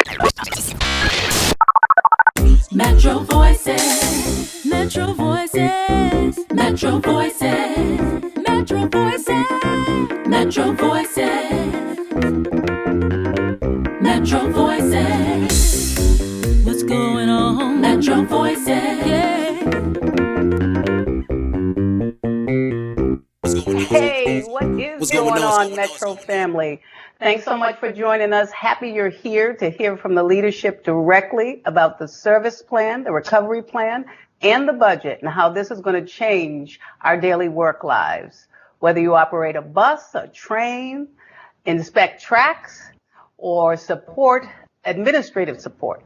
Metro Voices, Metro Voices, Metro Voices, Metro Voices, Metro Voices, Metro Voices. What's going on? Metro Voices. Yeah. Hey, what is going on, Metro family? Thanks so much for joining us. Happy you're here to hear from the leadership directly about the service plan, the recovery plan, and the budget, and how this is going to change our daily work lives. Whether you operate a bus, a train, inspect tracks, or support administrative support,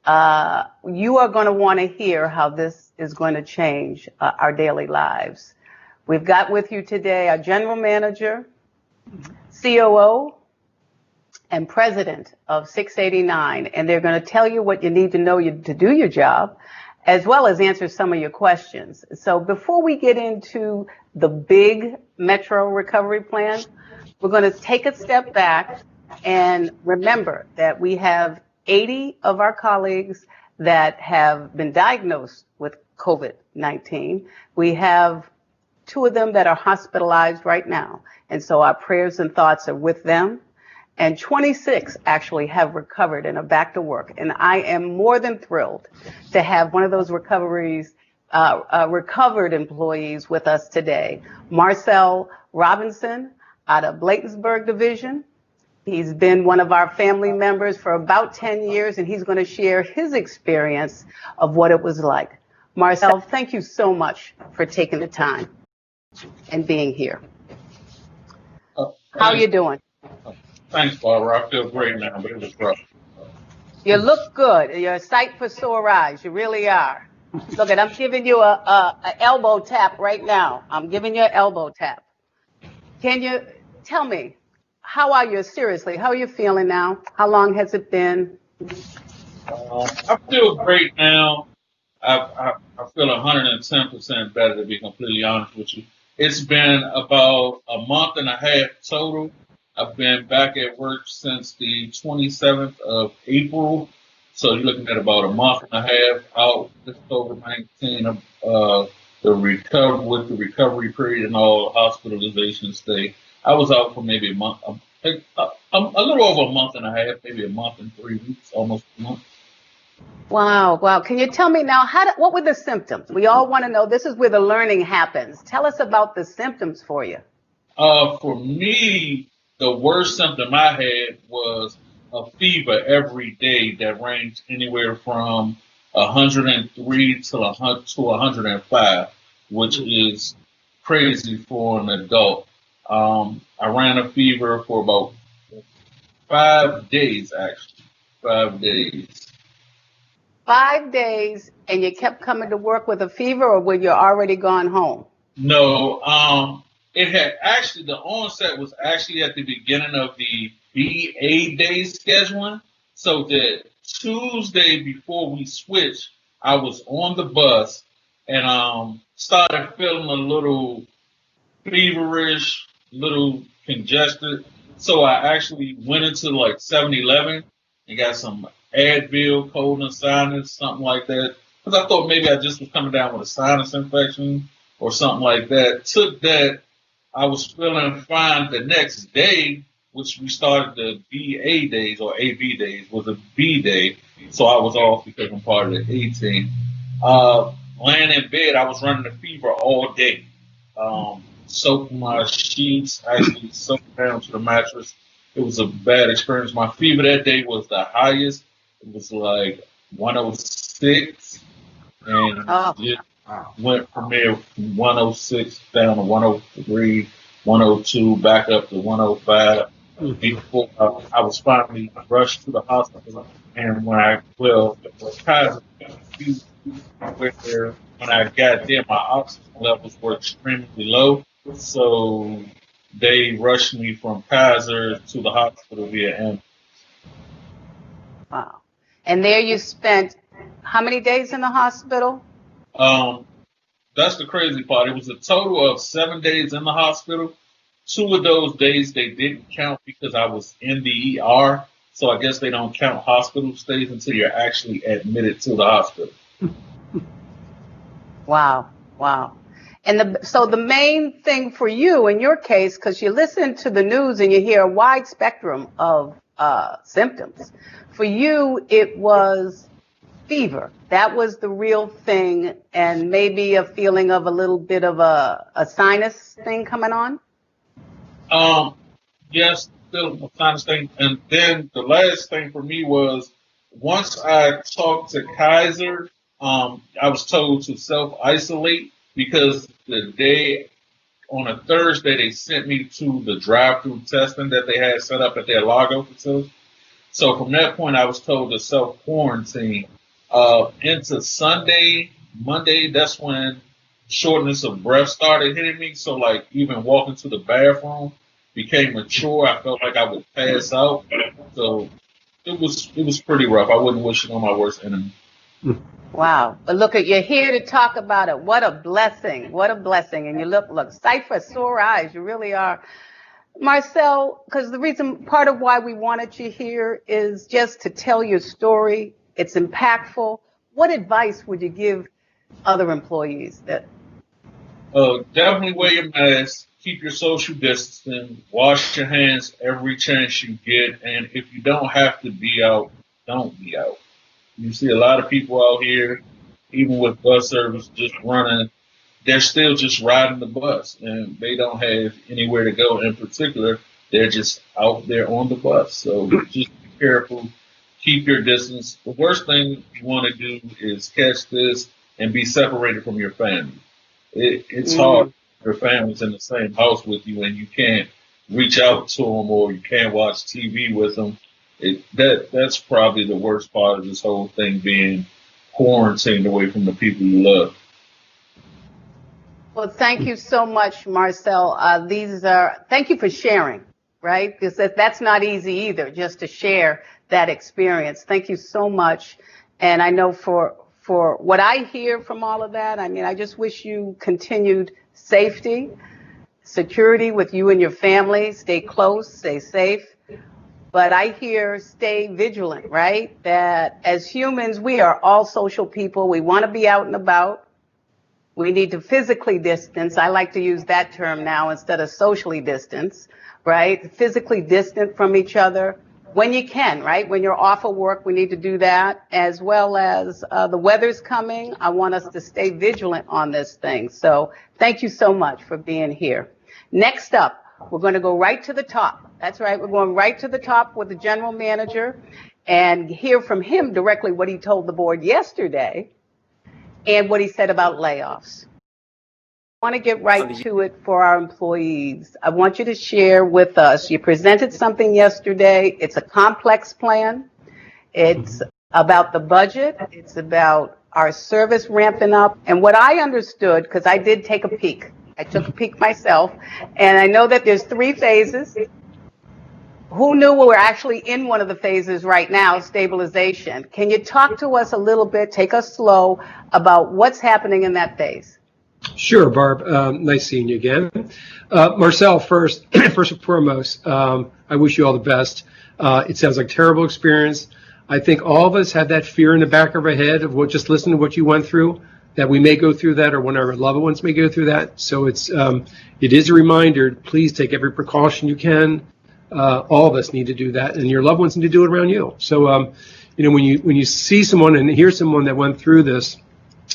you are going to want to hear how this is going to change our daily lives. We've got with you today our general manager, COO, and president of 689, and they're going to tell you what you need to know to do your job, as well as answer some of your questions. So before we get into the big Metro recovery plan, we're going to take a step back and remember that we have 80 of our colleagues that have been diagnosed with COVID-19. We have 2 of them that are hospitalized right now. And so our prayers and thoughts are with them. And 26 actually have recovered and are back to work. And I am more than thrilled to have one of those recovered employees with us today. Marcel Robinson out of Bladensburg Division. He's been one of our family members for about 10 years, and he's going to share his experience of what it was like. Marcel, thank you so much for taking the time and being here. How are you doing? Thanks, Barbara. I feel great now, but it was rough. You look good. You're a sight for sore eyes. You really are. Look, I'm giving you a elbow tap right now. I'm giving you an elbow tap. Can you tell me, how are you? Seriously, how are you feeling now? How long has it been? I feel great now. I feel 110% better, to be completely honest with you. It's been about a month and a half total. I've been back at work since the 27th of April. So you're looking at about a month and a half out with COVID-19, with the recovery period and all hospitalization stay. I was out for maybe a month, a little over a month and a half, maybe a month and 3 weeks, almost a month. Wow. Can you tell me now, what were the symptoms? We all want to know. This is where the learning happens. Tell us about the symptoms for you. For me, the worst symptom I had was a fever every day that ranged anywhere from 103 to 105, which is crazy for an adult. I ran a fever for about 5 days, actually. 5 days. 5 days, and you kept coming to work with a fever, or were you already gone home? No, it had actually, the onset was actually at the beginning of the BA day scheduling. So the Tuesday before we switched, I was on the bus and started feeling a little feverish, little congested. So I actually went into like 7-Eleven and got some Advil, cold and sinus, something like that. Because I thought maybe I just was coming down with a sinus infection or something like that. Took that. I was feeling fine the next day, which we started the BA days or AB days, was a B day. So I was off because I'm part of the A team. Laying in bed, I was running a fever all day. Soaked my sheets, actually soaked down to the mattress. It was a bad experience. My fever that day was the highest. It was like 106, and it went from there from 106 down to 103, 102, back up to 105. Before I was finally rushed to the hospital, and when I got there, my oxygen levels were extremely low, so they rushed me from Kaiser to the hospital via ambulance. Wow. And there you spent how many days in the hospital? That's the crazy part. It was a total of 7 days in the hospital. 2 of those days they didn't count because I was in the ER. So I guess they don't count hospital stays until you're actually admitted to the hospital. Wow. Wow. And so the main thing for you in your case, because you listen to the news and you hear a wide spectrum of symptoms, for you it was fever. That was the real thing, and maybe a feeling of a little bit of a sinus thing coming on? Yes, still a sinus thing. And then the last thing for me was once I talked to Kaiser, I was told to self-isolate because the day on a Thursday they sent me to the drive-through testing that they had set up at their Largo facility. So from that point, I was told to self-quarantine. Into Sunday, Monday, that's when shortness of breath started hitting me. So like even walking to the bathroom became a chore. I felt like I would pass out. So it was pretty rough. I wouldn't wish it on my worst enemy. Wow. But look, you're here to talk about it. What a blessing. What a blessing. And you look, sight for sore eyes. You really are. Marcel, because part of why we wanted you here is just to tell your story. It's impactful. What advice would you give other employees? Definitely wear your mask, keep your social distancing, wash your hands every chance you get, and if you don't have to be out, don't be out. You see a lot of people out here, even with bus service just running, they're still just riding the bus, and they don't have anywhere to go. In particular, they're just out there on the bus. So just be careful. Keep your distance. The worst thing you want to do is catch this and be separated from your family. It's hard. Your family's in the same house with you, and you can't reach out to them or you can't watch TV with them. That's probably the worst part of this whole thing, being quarantined away from the people you love. Well, thank you so much, Marcel. Thank you for sharing, right? Because that's not easy either, just to share that experience. Thank you so much. And I know for what I hear from all of that, I mean, I just wish you continued safety, security with you and your family. Stay close, stay safe. But I hear stay vigilant, right? That as humans, we are all social people. We want to be out and about. We need to physically distance. I like to use that term now instead of socially distance, right? Physically distant from each other when you can, right? When you're off of work, we need to do that, as well as the weather's coming. I want us to stay vigilant on this thing. So thank you so much for being here. Next up, we're going to go right to the top. That's right. We're going right to the top with the general manager and hear from him directly what he told the board yesterday and what he said about layoffs. I want to get right to it for our employees. I want you to share with us. You presented something yesterday. It's a complex plan. It's about the budget. It's about our service ramping up. And what I understood, because I did take a peek, I took a peek myself, and I know that there's 3 phases. Who knew we were actually in one of the phases right now, stabilization? Can you talk to us a little bit, take us slow, about what's happening in that phase? Sure, Barb. Nice seeing you again. Marcel, first and foremost, I wish you all the best. It sounds like a terrible experience. I think all of us have that fear in the back of our head of just listening to what you went through, that we may go through that, or one of our loved ones may go through that. So it is a reminder, please take every precaution you can. All of us need to do that, and your loved ones need to do it around you. So, when you see someone and hear someone that went through this,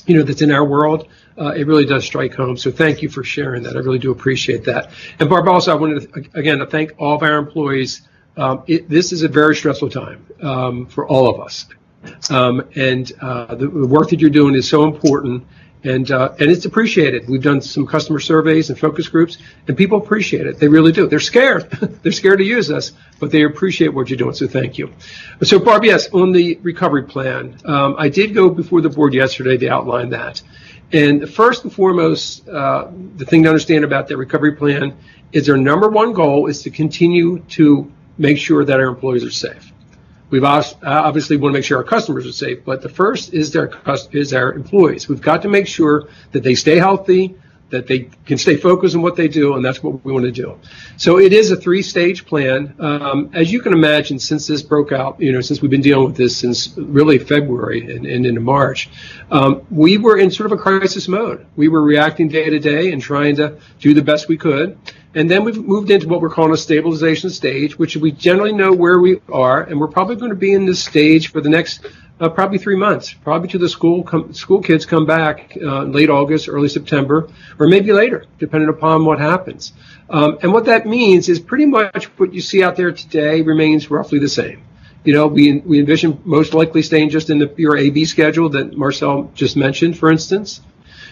that's in our world, it really does strike home. So thank you for sharing that. I really do appreciate that. And Barb, also, I wanted to, again, to thank all of our employees. This is a very stressful time for all of us. And the work that you're doing is so important, and it's appreciated. We've done some customer surveys and focus groups, and people appreciate it. They really do. They're scared. They're scared to use us, but they appreciate what you're doing, so thank you. So, Barb, yes, on the recovery plan, I did go before the board yesterday to outline that. And first and foremost, the thing to understand about that recovery plan is our number one goal is to continue to make sure that our employees are safe. We've obviously want to make sure our customers are safe, but the first is our employees. We've got to make sure that they stay healthy, that they can stay focused on what they do, and that's what we want to do. So it is a 3-stage plan. As you can imagine, since this broke out, since we've been dealing with this since really February and into March, we were in sort of a crisis mode. We were reacting day to day and trying to do the best we could. And then we've moved into what we're calling a stabilization stage, which we generally know where we are, and we're probably going to be in this stage for the next probably 3 months, probably till the school kids come back late August, early September, or maybe later, depending upon what happens. And what that means is pretty much what you see out there today remains roughly the same. We envision most likely staying just in your AB schedule that Marcel just mentioned, for instance.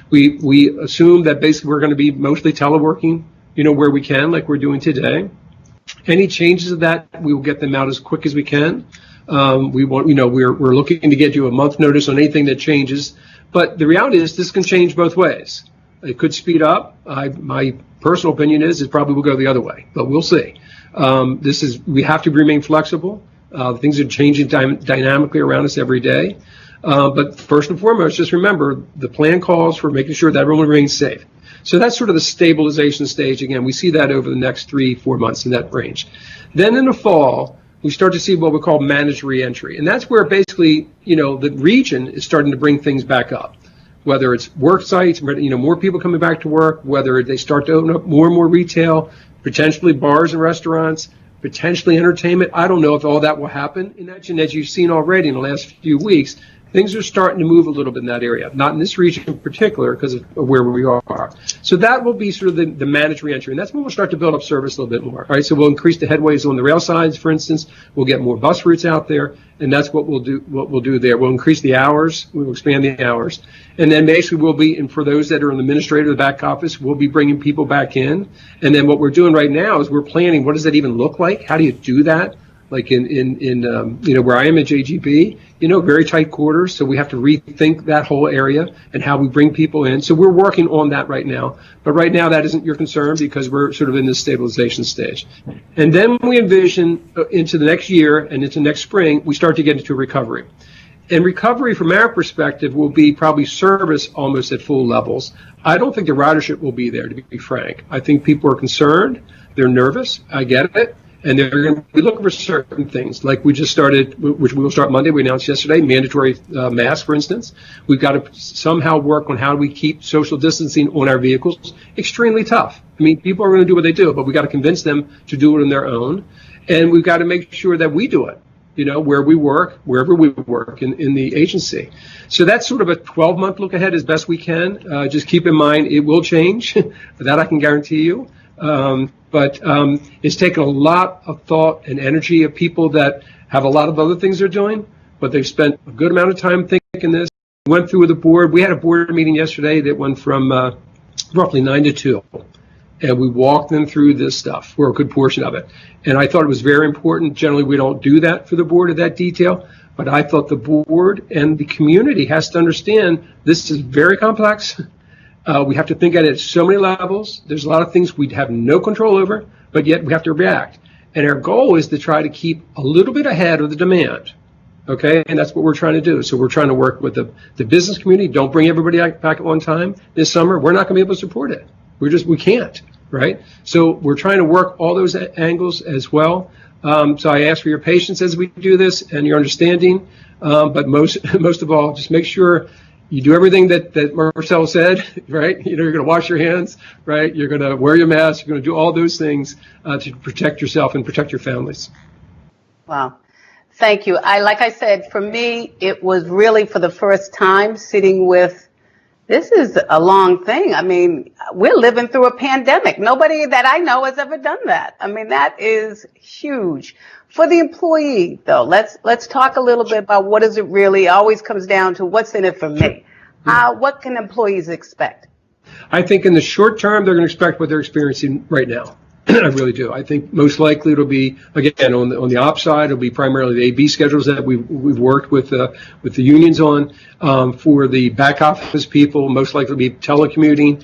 We assume that basically we're going to be mostly teleworking, where we can, like we're doing today. Any changes of that, we will get them out as quick as we can. We're looking to get you a month notice on anything that changes. But the reality is this can change both ways. It could speed up. My personal opinion is it probably will go the other way, but we'll see. We have to remain flexible. Things are changing dynamically around us every day. But first and foremost, just remember the plan calls for making sure that everyone remains safe. So that's sort of the stabilization stage. Again, we see that over the next 3-4 months in that range. Then in the fall, we start to see what we call managed reentry. And that's where basically, the region is starting to bring things back up. Whether it's work sites, more people coming back to work, whether they start to open up more and more retail, potentially bars and restaurants, potentially entertainment. I don't know if all that will happen. And as you've seen already in the last few weeks, things are starting to move a little bit in that area, not in this region in particular because of where we are. So that will be sort of the managed reentry, and that's when we'll start to build up service a little bit more. All right, so we'll increase the headways on the rail sides, for instance. We'll get more bus routes out there, and that's what we'll do. What we'll do there, we'll increase the hours, we'll expand the hours, and then basically we'll be, and for those that are in the administrative, the back office, we'll be bringing people back in. And then what we're doing right now is we're planning. What does that even look like? How do you do that? Like in where I am at JGB, very tight quarters. So we have to rethink that whole area and how we bring people in. So we're working on that right now. But right now that isn't your concern because we're sort of in this stabilization stage. And then we envision into the next year and into next spring, we start to get into recovery. And recovery from our perspective will be probably service almost at full levels. I don't think the ridership will be there, to be frank. I think people are concerned. They're nervous. I get it. And they're going to be looking for certain things, like we just started, which we will start Monday. We announced yesterday, mandatory masks, for instance. We've got to somehow work on how we keep social distancing on our vehicles. Extremely tough. I mean, people are going to do what they do, but we've got to convince them to do it on their own. And we've got to make sure that we do it, where we work, wherever we work in the agency. So that's sort of a 12-month look ahead as best we can. Just keep in mind, it will change. That I can guarantee you. But it's taken a lot of thought and energy of people that have a lot of other things they're doing, but they've spent a good amount of time thinking this. We went through with the board. We had a board meeting yesterday that went from roughly 9 to 2, and we walked them through this stuff for a good portion of it. And I thought it was very important. Generally, we don't do that for the board at that detail, but I thought the board and the community has to understand this is very complex. We have to think at it at so many levels. There's a lot of things we have no control over, but yet we have to react. And our goal is to try to keep a little bit ahead of the demand. Okay, and that's what we're trying to do. So we're trying to work with the business community. Don't bring everybody back at one time this summer. We're not going to be able to support it. We can't, right? So we're trying to work all those angles as well. So I ask for your patience as we do this and your understanding. But most of all, just make sure you do everything that Marcel said, right? You're going to wash your hands, right? You're going to wear your mask. You're going to do all those things to protect yourself and protect your families. Wow. Thank you. Like I said, for me, it was really for the first time sitting with, this is a long thing. I mean, we're living through a pandemic. Nobody that I know has ever done that. I mean, that is huge. For the employee, though, let's talk a little bit about what is it really always comes down to what's in it for me. What can employees expect? I think in the short term, they're going to expect what they're experiencing right now. I really do. I think most likely it'll be, again, on the ops side, it'll be primarily the AB schedules that we've worked with the unions on. For the back office people, most likely it'll be telecommuting.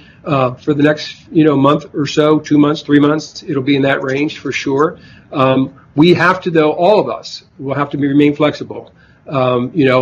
For the next month or so, 2 months, 3 months, it'll be in that range for sure. We have to, though, all of us will have to remain flexible. The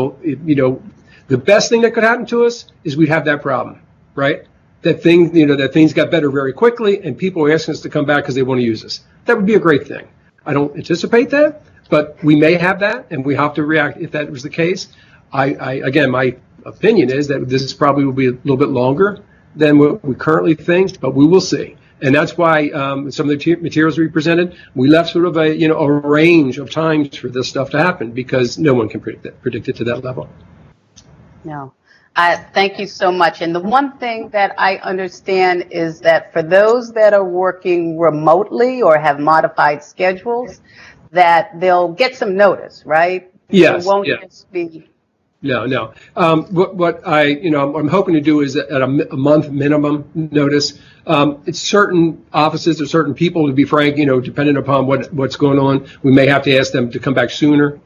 best thing that could happen to us is we'd have that problem, right? that things got better very quickly and people are asking us to come back because they want to use us. That would be a great thing. I don't anticipate that, but we may have that, and we have to react if that was the case. Again, my opinion is that this probably will be a little bit longer than what we currently think, but we will see. And that's why some of the materials we presented, we left sort of a range of times for this stuff to happen, because no one can predict it to that level. No. Thank you so much. And the one thing that I understand is that for those that are working remotely or have modified schedules, that they'll get some notice, right? Yes. It won't just be. No. What I'm hoping to do is at a month minimum notice. It's certain offices or certain people, to be frank, depending upon what's going on, we may have to ask them to come back sooner,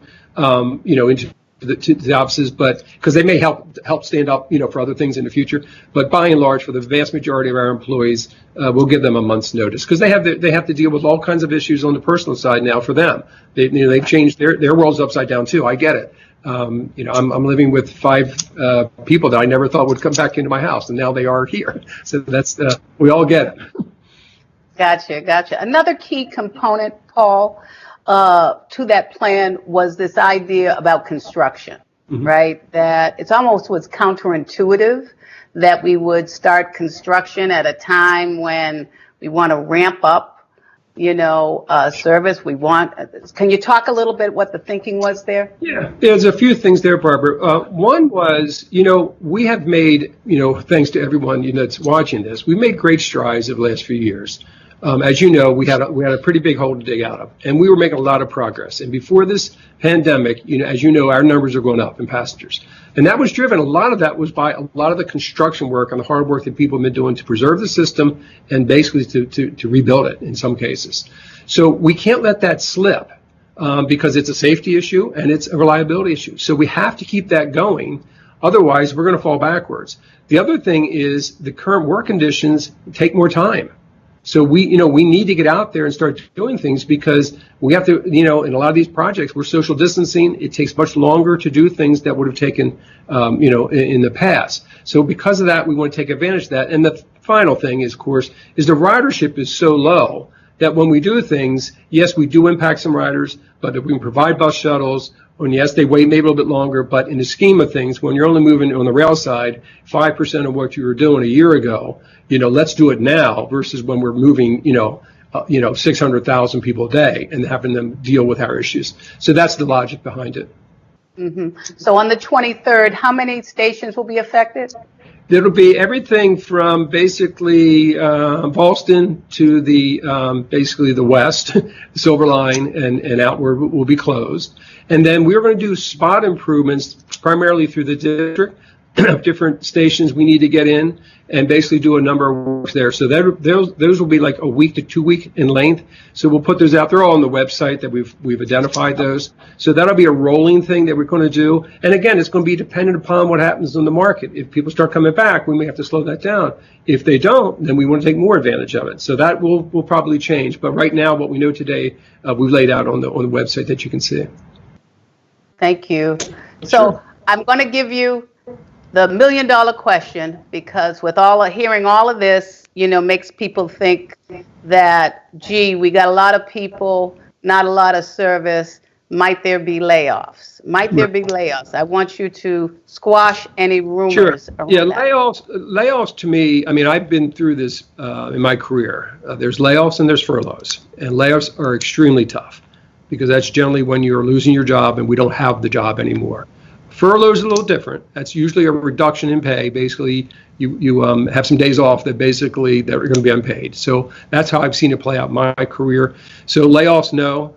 into the offices, but because they may help stand up, for other things in the future. But by and large, for the vast majority of our employees, we'll give them a month's notice, because they have to deal with all kinds of issues on the personal side now. For them, they've changed their world's upside down too. I get it. I'm living with 5 people that I never thought would come back into my house, and now they are here. So that's we all get it. Gotcha. Another key component, Paul, to that plan was this idea about construction, right? That it almost was counterintuitive that we would start construction at a time when we want to ramp up, service. Can you talk a little bit what the thinking was there? Yeah, there's a few things there, Barbara. One was, we have made, thanks to everyone that's watching this, we made great strides over the last few years. As you know, we had a pretty big hole to dig out of, and we were making a lot of progress. And before this pandemic, as you know, our numbers are going up in passengers, and that was driven. A lot of that was by a lot of the construction work and the hard work that people have been doing to preserve the system and basically to rebuild it in some cases. So we can't let that slip because it's a safety issue and it's a reliability issue. So we have to keep that going. Otherwise, we're going to fall backwards. The other thing is the current work conditions take more time. So we need to get out there and start doing things, because we have to, in a lot of these projects, we're social distancing. It takes much longer to do things that would have taken, in the past. So because of that, we want to take advantage of that. And the final thing is, of course, is the ridership is so low that when we do things, yes, we do impact some riders, but if we can provide bus shuttles, and yes, they wait maybe a little bit longer, but in the scheme of things, when you're only moving on the rail side 5% of what you were doing a year ago, let's do it now versus when we're moving, 600,000 people a day and having them deal with our issues. So that's the logic behind it. So on the 23rd, how many stations will be affected? It'll be everything from basically Boston to the basically the west, Silver Line, and outward will be closed. And then we're going to do spot improvements primarily through the district, different stations we need to get in, and basically do a number of works there. So those will be like a week to 2 week in length. So we'll put those out. They're all on the website that we've identified those. So that'll be a rolling thing that we're going to do. And again, it's going to be dependent upon what happens in the market. If people start coming back, we may have to slow that down. If they don't, then we want to take more advantage of it. So that will probably change. But right now, what we know today, we've laid out on the website that you can see. Thank you. So Sure. I'm going to give you the $1 million question, because with hearing all of this, makes people think that, gee, we got a lot of people, not a lot of service. Might there be layoffs? I want you to squash any rumors. Sure. Around Yeah, that. layoffs to me, I've been through this in my career. There's layoffs and there's furloughs. And layoffs are extremely tough, because that's generally when you're losing your job and we don't have the job anymore. Furloughs is a little different. That's usually a reduction in pay. Basically, you have some days off that are going to be unpaid. So that's how I've seen it play out in my career. So layoffs, no,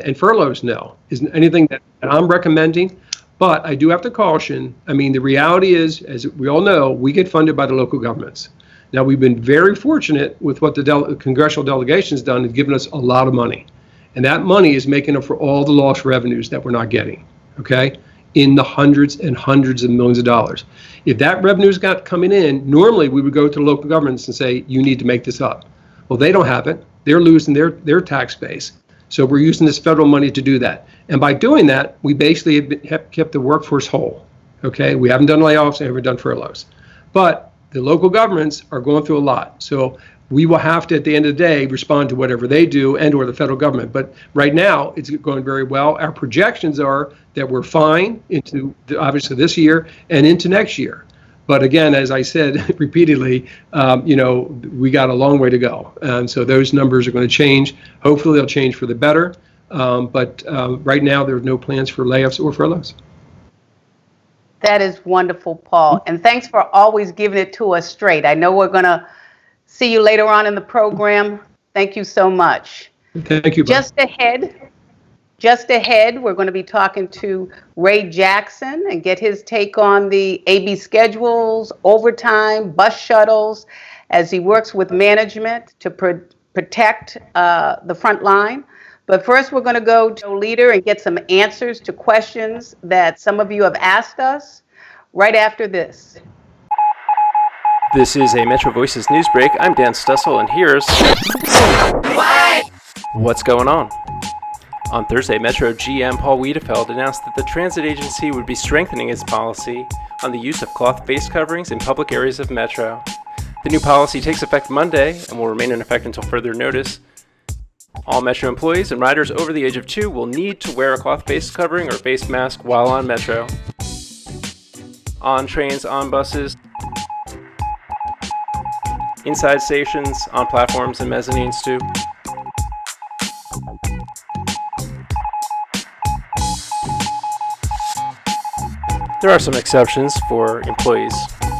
and furloughs, no. Isn't anything that I'm recommending. But I do have to caution. The reality is, as we all know, we get funded by the local governments. Now, we've been very fortunate with what the congressional delegation has done and given us a lot of money. And that money is making up for all the lost revenues that we're not getting, okay, in the hundreds and hundreds of millions of dollars. If that revenue's got coming in, normally we would go to the local governments and say, you need to make this up. Well, they don't have it. They're losing their tax base. So we're using this federal money to do that. And by doing that, we basically have kept the workforce whole, okay? We haven't done layoffs and haven't done furloughs. But the local governments are going through a lot. So we will have to, at the end of the day, respond to whatever they do and or the federal government. But right now, it's going very well. Our projections are that we're fine into, obviously, this year and into next year. But again, as I said repeatedly, we got a long way to go. And so those numbers are going to change. Hopefully, they'll change for the better. But right now, there are no plans for layoffs or furloughs. That is wonderful, Paul. And thanks for always giving it to us straight. I know we're going to see you later on in the program. Thank you so much. Thank you. Just ahead, we're going to be talking to Ray Jackson and get his take on the AB schedules, overtime, bus shuttles, as he works with management to protect the front line. But first, we're going to go to a leader and get some answers to questions that some of you have asked us right after this. This is a MetroVoices news break. I'm Dan Stussel, and here's what's going on. On Thursday, Metro GM Paul Wiedefeld announced that the transit agency would be strengthening its policy on the use of cloth face coverings in public areas of Metro. The new policy takes effect Monday and will remain in effect until further notice. All Metro employees and riders over the age of 2 will need to wear a cloth face covering or face mask while on Metro. On trains, on buses, inside stations, on platforms and mezzanines too. There are some exceptions for employees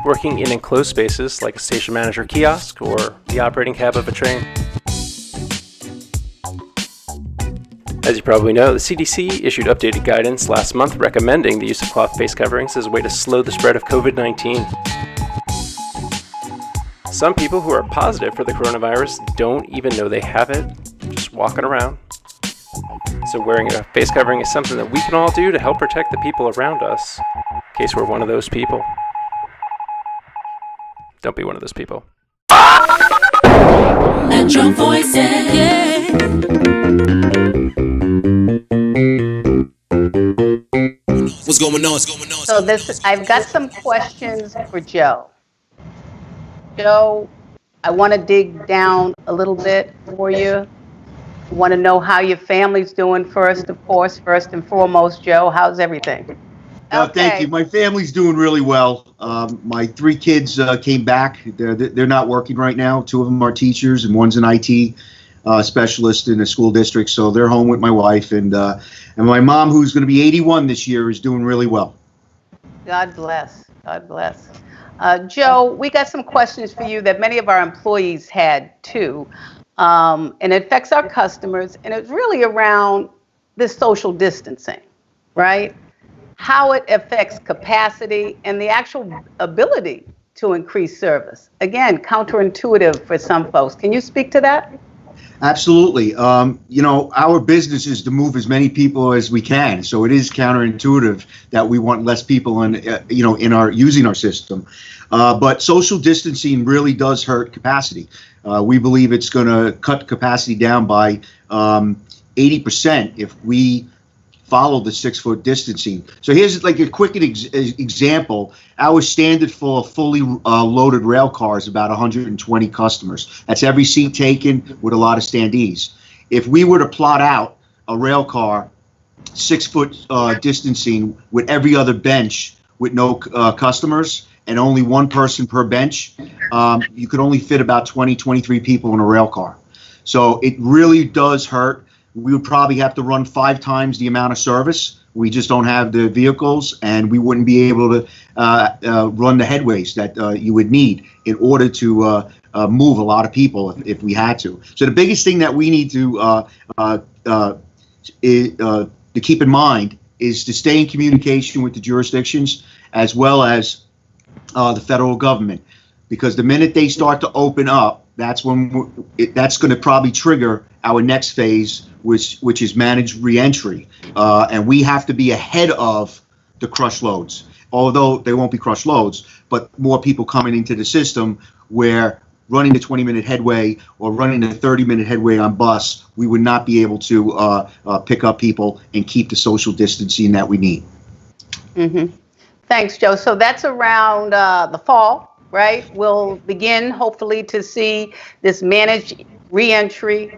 working in enclosed spaces like a station manager kiosk or the operating cab of a train. As you probably know, the CDC issued updated guidance last month recommending the use of cloth face coverings as a way to slow the spread of COVID-19. Some people who are positive for the coronavirus don't even know they have it, just walking around. So wearing a face covering is something that we can all do to help protect the people around us, in case we're one of those people. Don't be one of those people. MetroVoices, yeah. What's going on? So I've got some questions for Joe. Joe, I want to dig down a little bit for you. I want to know how your family's doing first and foremost, Joe. How's everything? Thank you. My family's doing really well. My 3 kids came back. They're not working right now. 2 of them are teachers, and one's an IT specialist in a school district. So they're home with my wife, and my mom, who's going to be 81 this year, is doing really well. God bless. God bless. Joe, we got some questions for you that many of our employees had too, and it affects our customers, and it's really around this social distancing, right? How it affects capacity and the actual ability to increase service. Again, counterintuitive for some folks. Can you speak to that? Absolutely. Our business is to move as many people as we can. So it is counterintuitive that we want less people using our system. But social distancing really does hurt capacity. We believe it's going to cut capacity down by 80% if we follow the 6-foot distancing. So here's like a quick example. Our standard full of fully loaded rail cars, about 120 customers. That's every seat taken with a lot of standees. If we were to plot out a rail car 6-foot distancing with every other bench with no customers and only one person per bench, you could only fit about 23 people in a rail car. So it really does hurt. We would probably have to run 5 times the amount of service. We just don't have the vehicles, and we wouldn't be able to run the headways that you would need in order to move a lot of people if we had to. So the biggest thing that we need to keep in mind is to stay in communication with the jurisdictions as well as the federal government, because the minute they start to open up, that's when that's going to probably trigger our next phase, which is managed reentry, and we have to be ahead of the crush loads. Although they won't be crush loads, but more people coming into the system where running the 20-minute headway or running the 30-minute headway on bus, we would not be able to pick up people and keep the social distancing that we need. Mm-hmm. Thanks, Joe. So that's around the fall, right? We'll begin hopefully to see this managed reentry,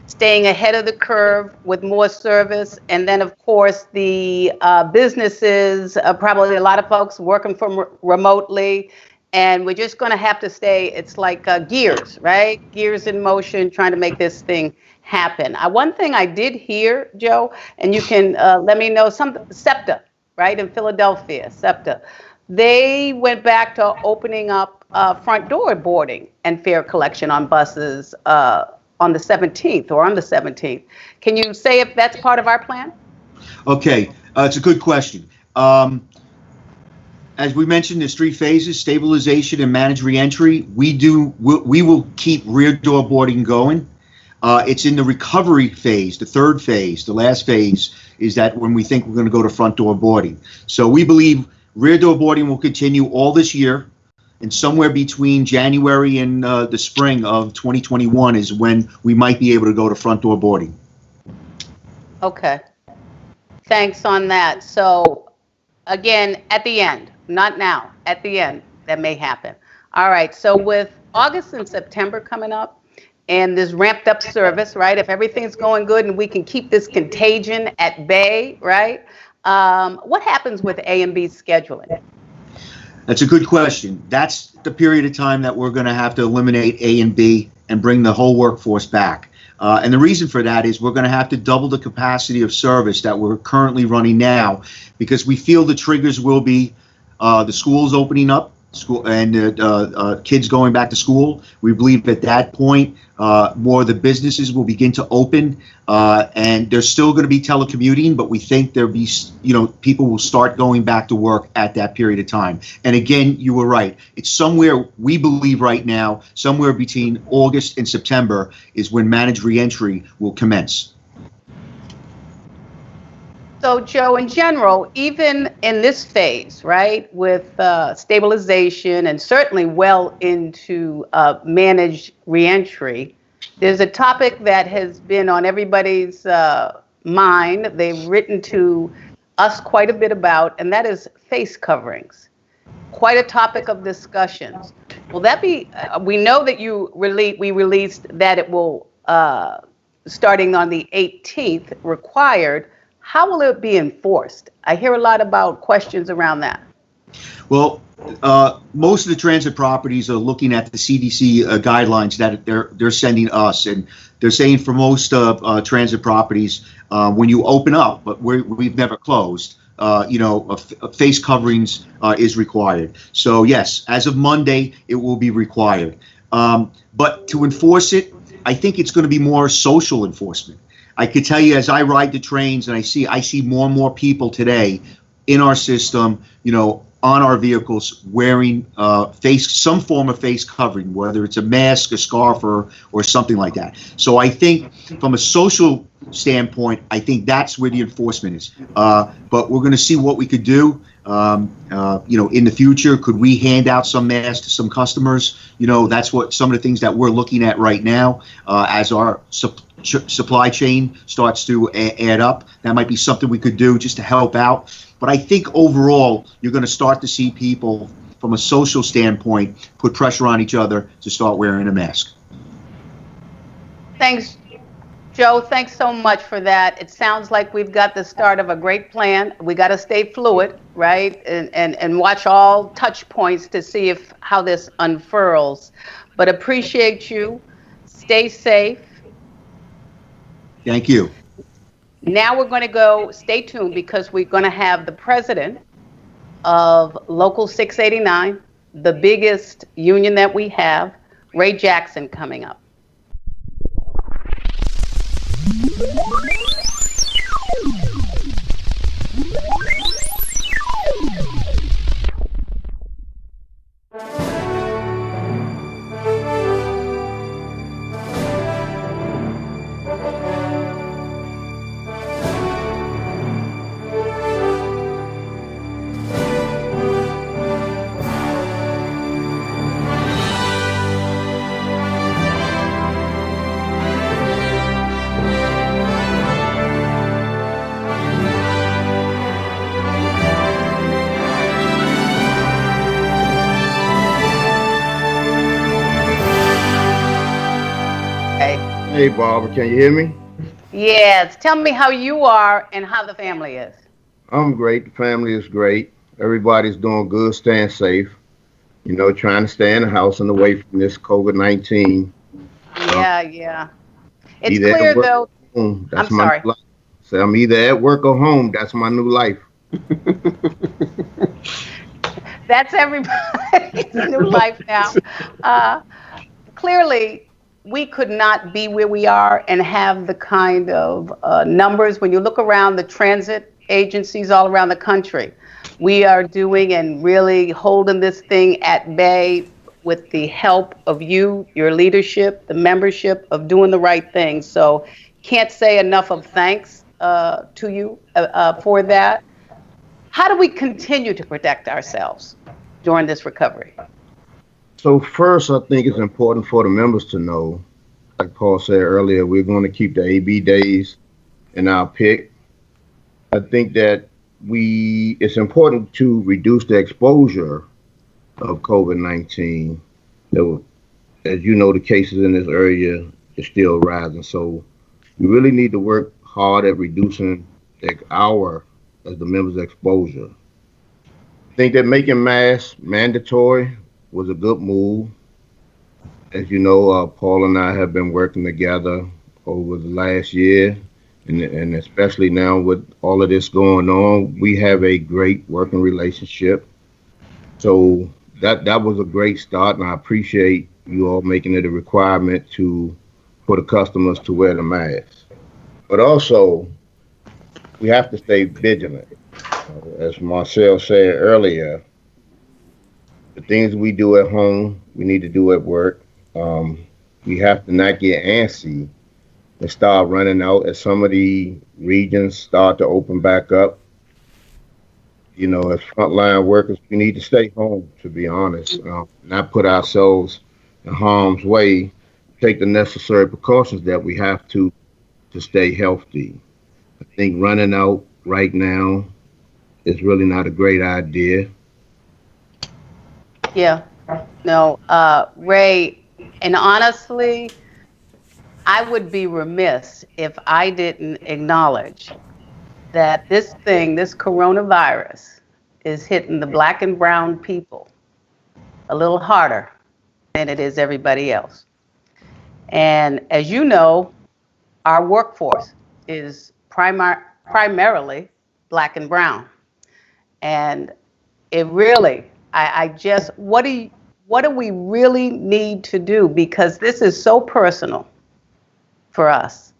staying ahead of the curve with more service. And then, of course, the businesses, probably a lot of folks working from remotely. And we're just going to have to stay, it's like gears, right? Gears in motion, trying to make this thing happen. One thing I did hear, Joe, and you can let me know, SEPTA, right, in Philadelphia, SEPTA, they went back to opening up front door boarding and fare collection on buses on the 17th or on the 17th. Can you say if that's part of our plan? Okay, it's a good question. As we mentioned, there's 3 phases: stabilization and managed reentry. We will keep rear door boarding going. It's in the recovery phase, the 3rd phase. The last phase is that when we think we're going to go to front door boarding. So we believe rear door boarding will continue all this year, and somewhere between January and the spring of 2021 is when we might be able to go to front door boarding. Okay. Thanks on that. So again, at the end, not now, at the end, that may happen. All right. So with August and September coming up and this ramped up service, right? If everything's going good and we can keep this contagion at bay, right? What happens with A and B scheduling? That's a good question. That's the period of time that we're going to have to eliminate A and B and bring the whole workforce back. And the reason for that is we're going to have to double the capacity of service that we're currently running now, because we feel the triggers will be the schools opening up, school and kids going back to school. We believe at that point more of the businesses will begin to open, and there's still going to be telecommuting, but we think there'll be, people will start going back to work at that period of time. And again, you were right. It's somewhere, we believe right now, somewhere between August and September is when managed reentry will commence. So, Joe, in general, even in this phase, right, with stabilization and certainly well into managed reentry, there's a topic that has been on everybody's mind. They've written to us quite a bit about, and that is face coverings. Quite a topic of discussions. Will that be? We know that we released that it will, starting on the 18th, required. How will it be enforced? I hear a lot about questions around that. Well, most of the transit properties are looking at the CDC guidelines that they're sending us, and they're saying for most transit properties, when you open up, but we've never closed, face coverings is required. So yes, as of Monday, it will be required. But to enforce it, I think it's going to be more social enforcement. I could tell you, as I ride the trains and I see more and more people today in our system, on our vehicles wearing some form of face covering, whether it's a mask, a scarf, or something like that. So I think from a social standpoint, I think that's where the enforcement is. But we're going to see what we could do. In the future, could we hand out some masks to some customers? That's what some of the things that we're looking at right now as our supply chain starts to add up. That might be something we could do just to help out. But I think overall, you're going to start to see people from a social standpoint put pressure on each other to start wearing a mask. Thanks, Joe. Thanks so much for that. It sounds like we've got the start of a great plan. We got to stay fluid, right? And watch all touch points to see how this unfurls. But appreciate you. Stay safe. Thank you. Now we're going to go, stay tuned, because we're going to have the president of Local 689, the biggest union that we have, Ray Jackson, coming up. Hey, Barbara, can you hear me? Yes. Tell me how you are and how the family is. I'm great. The family is great. Everybody's doing good, staying safe. Trying to stay in the house and away from this COVID-19. Yeah, yeah. It's Either at clear work though. or home. I'm That's my sorry. new life. So I'm either at work or home. That's my new life. That's everybody's new life now. Uh, Clearly, we could not be where we are and have the kind of numbers. When you look around the transit agencies all around the country, we are doing and really holding this thing at bay with the help of you, your leadership, the membership of doing the right thing. So, can't say enough of thanks to you for that. How do we continue to protect ourselves during this recovery? So first, I think it's important for the members to know, like Paul said earlier, we're going to keep the AB days in our pick. I think that it's important to reduce the exposure of COVID-19. As you know, the cases in this area is still rising. So we really need to work hard at reducing as the members' exposure. I think that making masks mandatory was a good move. As you know, Paul and I have been working together over the last year, and especially now with all of this going on, we have a great working relationship. So that was a great start, and I appreciate you all making it a requirement for the customers to wear the mask. But also, we have to stay vigilant. As Marcel said earlier, the things we do at home, we need to do at work. Um, we have to not get antsy and start running out as some of the regions start to open back up. As frontline workers, we need to stay home, to be honest, not put ourselves in harm's way, take the necessary precautions that we have to stay healthy. I think running out right now is really not a great idea. Yeah. No, Ray, and honestly, I would be remiss if I didn't acknowledge that this thing, this coronavirus, is hitting the black and brown people a little harder than it is everybody else. And as you know, our workforce is primarily black and brown. And it really, I just, what do we really need to do? Because this is so personal for us.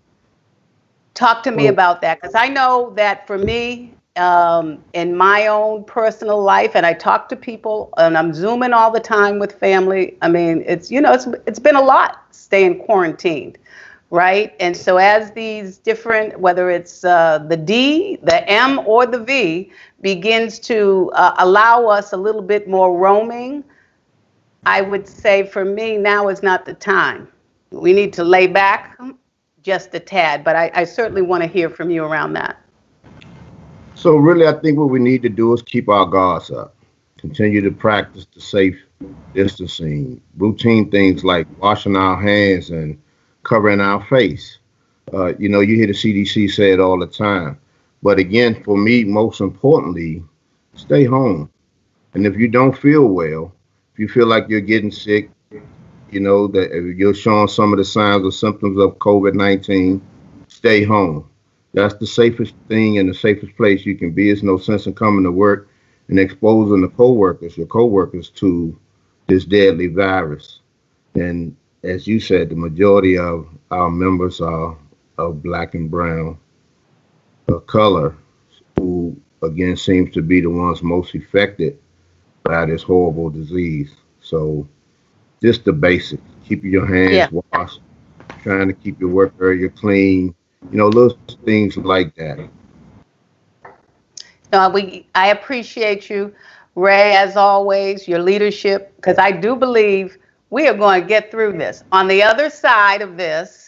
Talk to me about that, because I know that for me, in my own personal life, and I talk to people, and I'm Zooming all the time with family. I mean, it's been a lot staying quarantined, right? And so as these different, whether it's the D, the M, or the V, begins to allow us a little bit more roaming, I would say for me, now is not the time. We need to lay back just a tad, but I certainly want to hear from you around that. So really, I think what we need to do is keep our guards up, continue to practice the safe distancing, routine things like washing our hands and covering our face. You hear the CDC say it all the time. But again, for me, most importantly, stay home. And if you don't feel well, if you feel like you're getting sick, that if you're showing some of the signs or symptoms of COVID-19, stay home. That's the safest thing and the safest place you can be. It's no sense in coming to work and exposing your coworkers to this deadly virus. And as you said, the majority of our members are of black and brown color, who again seems to be the ones most affected by this horrible disease. So just the basics, keeping your hands washed, trying to keep your work area clean, little things like that. I appreciate you, Ray, as always, your leadership, because I do believe we are going to get through this. On the other side of this,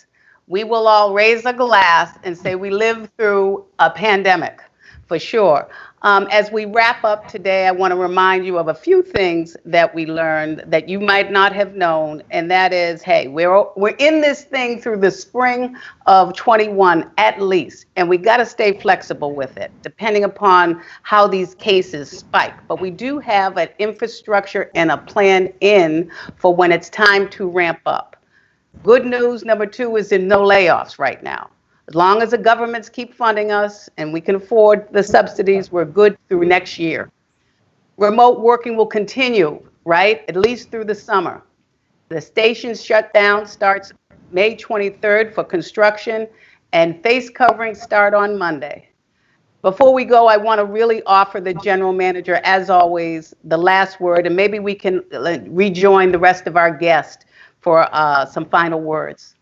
we will all raise a glass and say we lived through a pandemic. For sure. As we wrap up today, I want to remind you of a few things that we learned that you might not have known, and that is, hey, we're in this thing through the spring of 21 at least, and we got to stay flexible with it, depending upon how these cases spike. But we do have an infrastructure and a plan in for when it's time to ramp up. Good news, number two, is in no layoffs right now. As long as the governments keep funding us and we can afford the subsidies, we're good through next year. Remote working will continue, right? At least through the summer. The station's shutdown starts May 23rd for construction, and face coverings start on Monday. Before we go, I want to really offer the general manager, as always, the last word, and maybe we can rejoin the rest of our guests for some final words.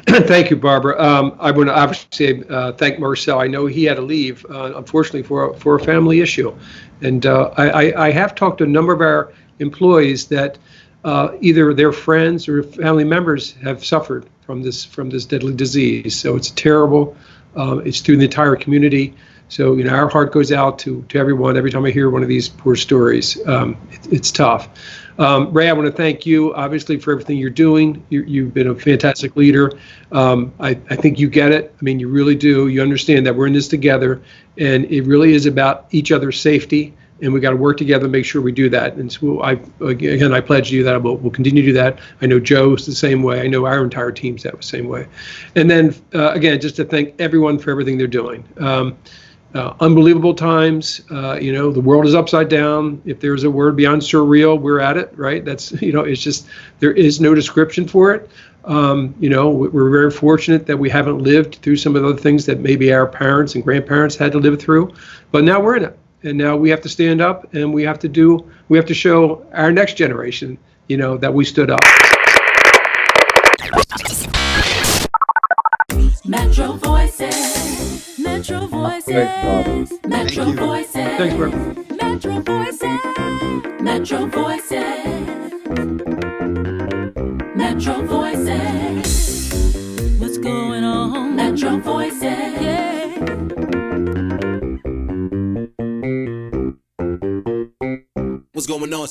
Thank you, Barbara. I want to obviously thank Marcel. I know he had to leave, unfortunately, for a family issue. And I have talked to a number of our employees that either their friends or family members have suffered from this deadly disease. So it's terrible. It's through the entire community. So, you know, our heart goes out to everyone every time I hear one of these poor stories. It's tough. Ray, I want to thank you, obviously, for everything you're doing. You've been a fantastic leader. I think you get it. I mean, you really do. You understand that we're in this together, and it really is about each other's safety, and we got to work together to make sure we do that. And so I pledge you that we'll continue to do that. I know Joe's the same way. I know our entire team's that the same way. And then, again, just to thank everyone for everything they're doing. Unbelievable times. You know, the world is upside down. If there's a word beyond surreal, we're at it, right? That's, you know, it's just, there is no description for it. You know, we're very fortunate that we haven't lived through some of the things that maybe our parents and grandparents had to live through, but now we're in it. And now we have to stand up, and we have to show our next generation, you know, that we stood up. Metro Voices, Metro Voices, Metro Voices, Thanks, Barbara. Metro Voices, Metro Voices, Metro Voices. What's going on? Metro Voices, yeah. What's going on?